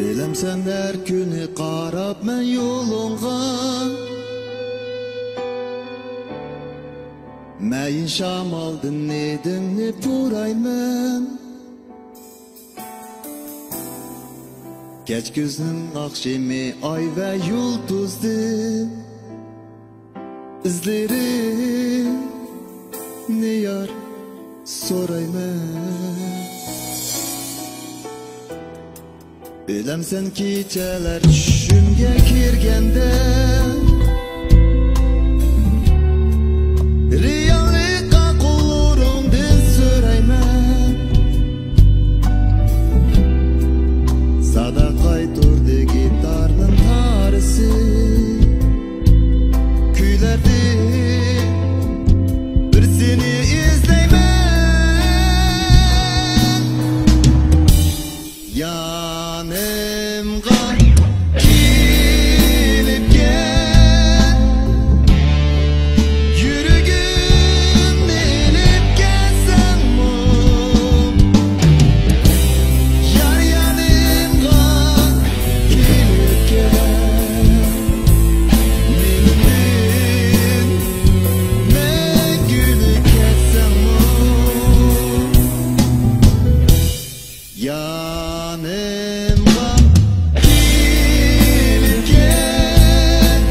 Bilem sen her günü qarab mən yolunğa Məyin şamaldın nedimni burayman Geç güzün akşemi ay ve yıldızdı İzleri ne yar sorayman Bilem sen geceler düşümge kirgende Reallikka qulluğumdan söreymen Sada qayturdu gitarның tarisi Kuylerdi bir seni izleymen Yanımga gelip gel Yüreğim delip gelsen mi Yar yanımga gelip gel Benimden mengülük etsen mi Yanımga gelip gel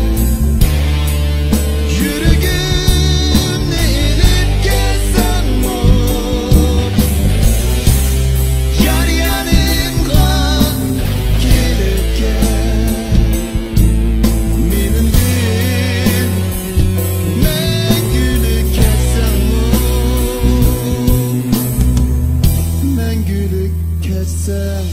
Yüreğim delip gelsen mi Yar yanımga gelip gel Benimden mengülük etsen mi Mengülük etsen mi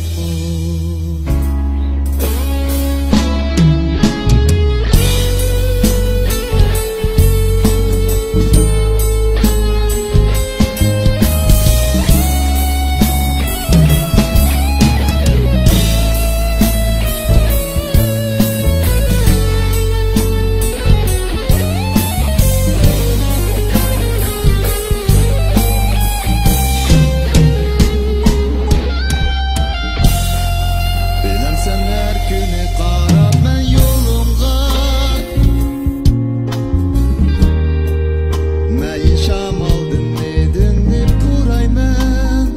Bilem sen her günü qarab mən yolunğa Məyin şamaldın nedimni burayman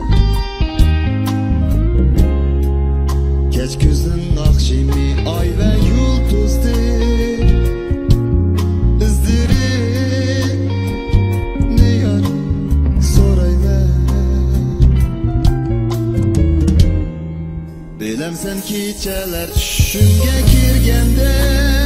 Geç güzün akşemi ay ve yıldızdı İzleri ne yar sorayman Bilem sen geceler düşümge kirgende